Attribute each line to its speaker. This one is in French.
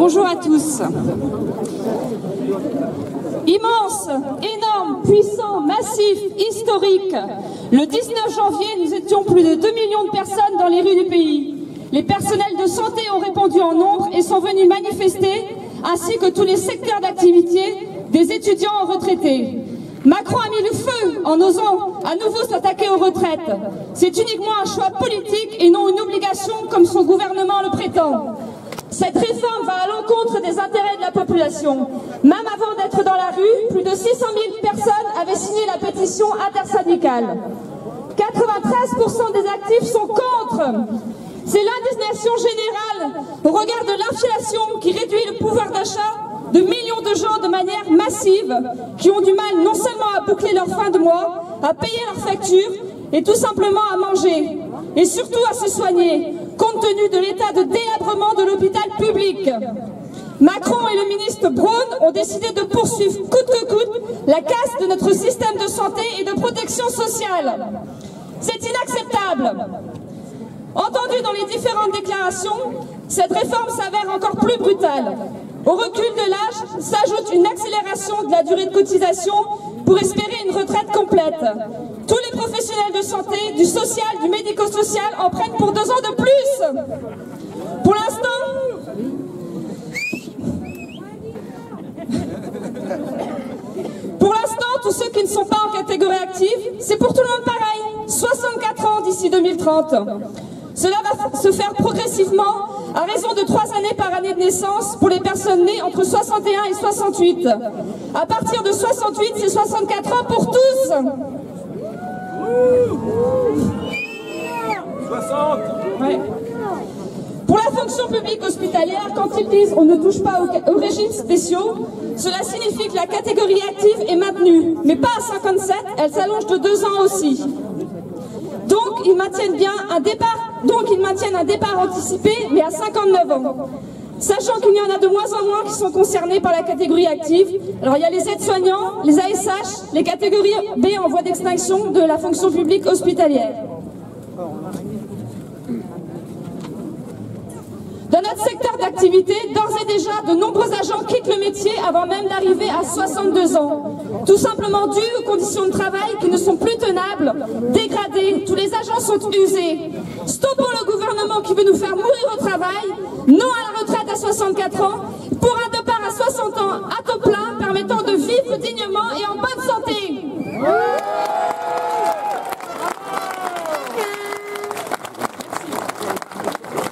Speaker 1: Bonjour à tous. Immense, énorme, puissant, massif, historique. Le 19 janvier, nous étions plus de 2 millions de personnes dans les rues du pays. Les personnels de santé ont répondu en nombre et sont venus manifester, ainsi que tous les secteurs d'activité des étudiants en retraités. Macron a mis le feu en osant à nouveau s'attaquer aux retraites. C'est uniquement un choix politique et non une obligation comme son gouvernement le prétend. Cette réforme va à l'encontre des intérêts de la population. Même avant d'être dans la rue, plus de 600 000 personnes avaient signé la pétition intersyndicale. 93% des actifs sont contre. C'est l'indignation générale au regard de l'inflation qui réduit le pouvoir d'achat de millions de gens de manière massive, qui ont du mal non seulement à boucler leur fin de mois, à payer leurs factures et tout simplement à manger, et surtout à se soigner, compte tenu de l'état de délabrement de l'hôpital public. Macron et le ministre Braun ont décidé de poursuivre coûte que coûte la casse de notre système de santé et de protection sociale. C'est inacceptable. Entendu dans les différentes déclarations, cette réforme s'avère encore plus brutale. Au recul de l'âge s'ajoute une accélération de la durée de cotisation pour espérer une retraite complète. Tous les professionnels de santé, du social, du médico-social en prennent pour 2 ans de plus. Pour l'instant, tous ceux qui ne sont pas en catégorie active, c'est pour tout le monde pareil. 64 ans d'ici 2030. Cela va se faire progressivement à raison de 3 années par année de naissance pour les personnes nées entre 61 et 68. À partir de 68, c'est 64 ans pour tous.
Speaker 2: 60.
Speaker 1: Ouais. Pour la fonction publique hospitalière, quand ils disent on ne touche pas aux régimes spéciaux, cela signifie que la catégorie active est maintenue, mais pas à 57, elle s'allonge de 2 ans aussi. Donc ils maintiennent un départ anticipé, mais à 59 ans. Sachant qu'il y en a de moins en moins qui sont concernés par la catégorie active. Alors il y a les aides-soignants, les ASH, les catégories B en voie d'extinction de la fonction publique hospitalière. Dans notre secteur d'activité, d'ores et déjà, de nombreux agents quittent le métier avant même d'arriver à 62 ans. Tout simplement dû aux conditions de travail qui ne sont plus tenables, dégradées, tous les agents sont usés. Stoppons le gouvernement qui veut nous faire mourir au travail, non à la retraite à 64 ans,